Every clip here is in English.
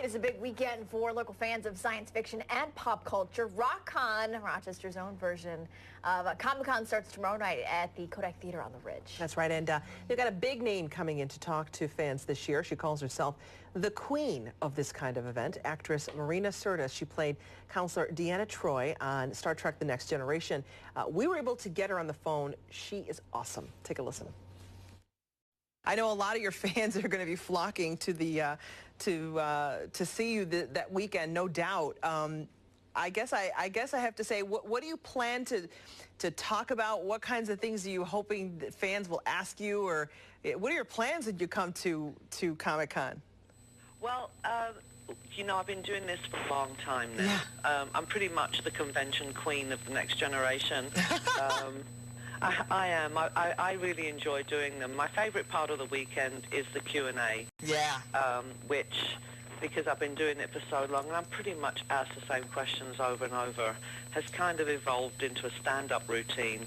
It is a big weekend for local fans of science fiction and pop culture. Roc-Con, Rochester's own version of Comic-Con, starts tomorrow night at the Kodak Theater on the Ridge. That's right, and they've got a big name coming in to talk to fans this year. She calls herself the queen of this kind of event, actress Marina Sirtis. She played Counselor Deanna Troi on Star Trek: The Next Generation. We were able to get her on the phone. She is awesome. Take a listen. I know a lot of your fans are going to be flocking to the to see you that weekend, no doubt. I guess I have to say, what do you plan to talk about? What kinds of things are you hoping that fans will ask you, or what are your plans when you come to Comic-Con? Well, you know, I've been doing this for a long time now. Yeah. I'm pretty much the convention queen of the next generation. I am. I really enjoy doing them. My favorite part of the weekend is the Q&A. Yeah. Which, because I've been doing it for so long, and I'm pretty much asked the same questions over and over, has kind of evolved into a stand-up routine,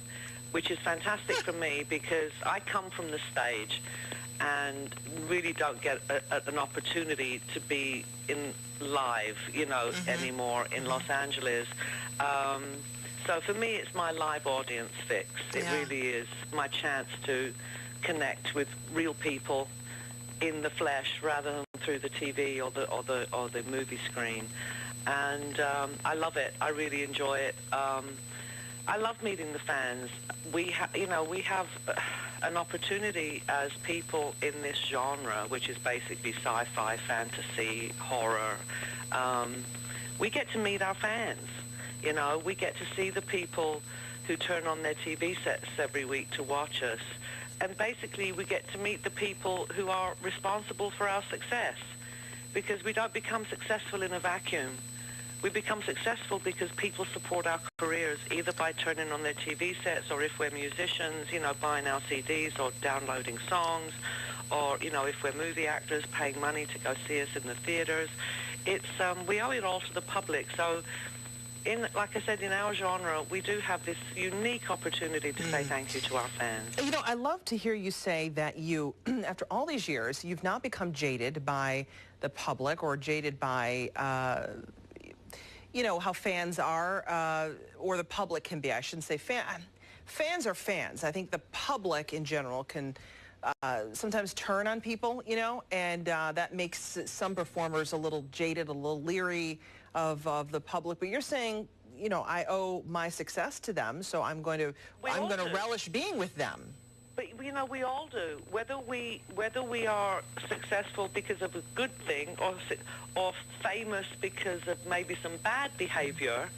which is fantastic for me because I come from the stage and really don't get an opportunity to be in live, you know, anymore in Los Angeles. So for me, it's my live audience fix. It really is my chance to connect with real people in the flesh rather than through the TV or the movie screen. And I love it. I really enjoy it. I love meeting the fans. We have an opportunity as people in this genre, which is basically sci-fi, fantasy, horror. We get to meet our fans. You know, we get to see the people who turn on their TV sets every week to watch us. And basically, we get to meet the people who are responsible for our success, because we don't become successful in a vacuum. We become successful because people support our careers, either by turning on their TV sets, or if we're musicians, you know, buying our CDs or downloading songs, or, you know, if we're movie actors, paying money to go see us in the theaters. It's, we owe it all to the public. So, like I said, in our genre, we do have this unique opportunity to say thank you to our fans. You know, I love to hear you say that you, after all these years, you've not become jaded by the public or jaded by, you know, how fans are, or the public can be. I shouldn't say fans are fans. I think the public in general can sometimes turn on people, you know, and that makes some performers a little jaded, a little leery of the public. But you're saying, you know, I owe my success to them, so I'm going to relish being with them. But you know, we all do. Whether we are successful because of a good thing or famous because of maybe some bad behavior,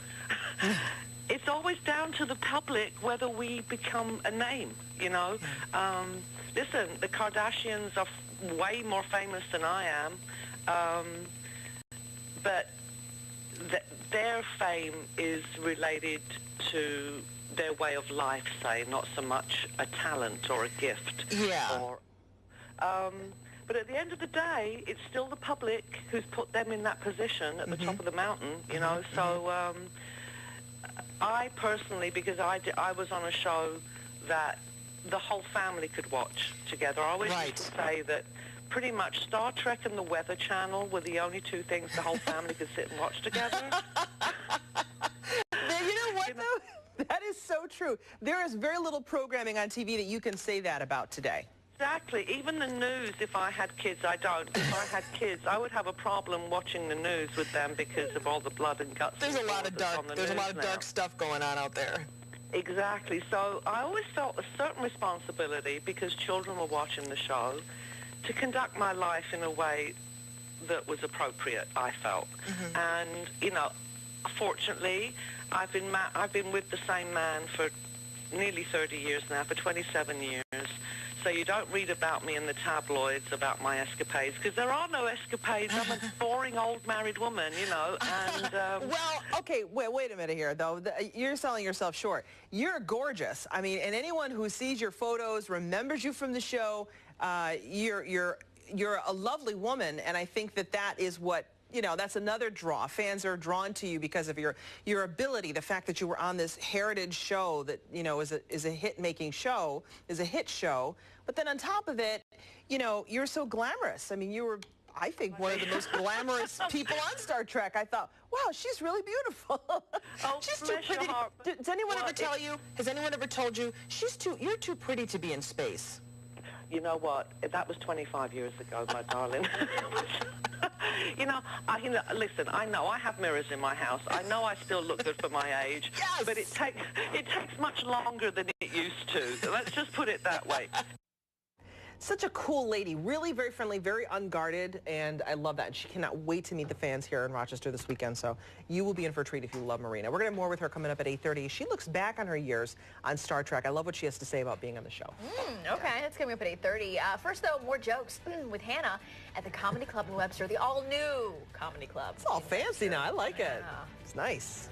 it's always down to the public whether we become a name. You know, listen, the Kardashians are way more famous than I am, but their fame is related to their way of life, say, not so much a talent or a gift. Yeah. Or, but at the end of the day, it's still the public who's put them in that position at the top of the mountain, you know. So I personally, because I was on a show that the whole family could watch together, I always used to say that pretty much Star Trek and the Weather Channel were the only two things the whole family could sit and watch together. You know what, though? That is so true. There is very little programming on TV that you can say that about today. Exactly. Even the news, if I had kids, I don't. If I had kids, I would have a problem watching the news with them because of all the blood and guts. There's a lot of dark stuff going on out there. Exactly. So I always felt a certain responsibility, because children were watching the show, to conduct my life in a way that was appropriate, I felt. And, you know, fortunately, I've been with the same man for nearly 30 years now, for 27 years. So you don't read about me in the tabloids about my escapades, because there are no escapades. I'm a boring old married woman, you know. And well, okay, wait a minute here, though. You're selling yourself short. You're gorgeous. I mean, and anyone who sees your photos remembers you from the show. You're a lovely woman, and I think that is what, you know, that's another draw. Fans are drawn to you because of your ability, the fact that you were on this heritage show that, you know, is a hit-making show, is a hit show. But then on top of it, you know, you're so glamorous. I mean, you were I think, one of the most glamorous people on Star Trek. I thought, wow, she's really beautiful. Oh, she's too pretty. Does anyone ever tell you, has anyone ever told you, you're too pretty to be in space? You know what? That was 25 years ago, my darling. Listen, I know I have mirrors in my house. I know I still look good for my age. Yes! But it takes much longer than it used to. Let's just put it that way. Such a cool lady, really very friendly, very unguarded, and I love that. And she cannot wait to meet the fans here in Rochester this weekend, so you will be in for a treat if you love Marina. We're going to have more with her coming up at 8:30. She looks back on her years on Star Trek. I love what she has to say about being on the show. Okay, that's coming up at 8:30. First, though, more jokes with Hannah at the Comedy Club in Webster, the all-new Comedy Club. It's all fancy now. I like it. It's nice.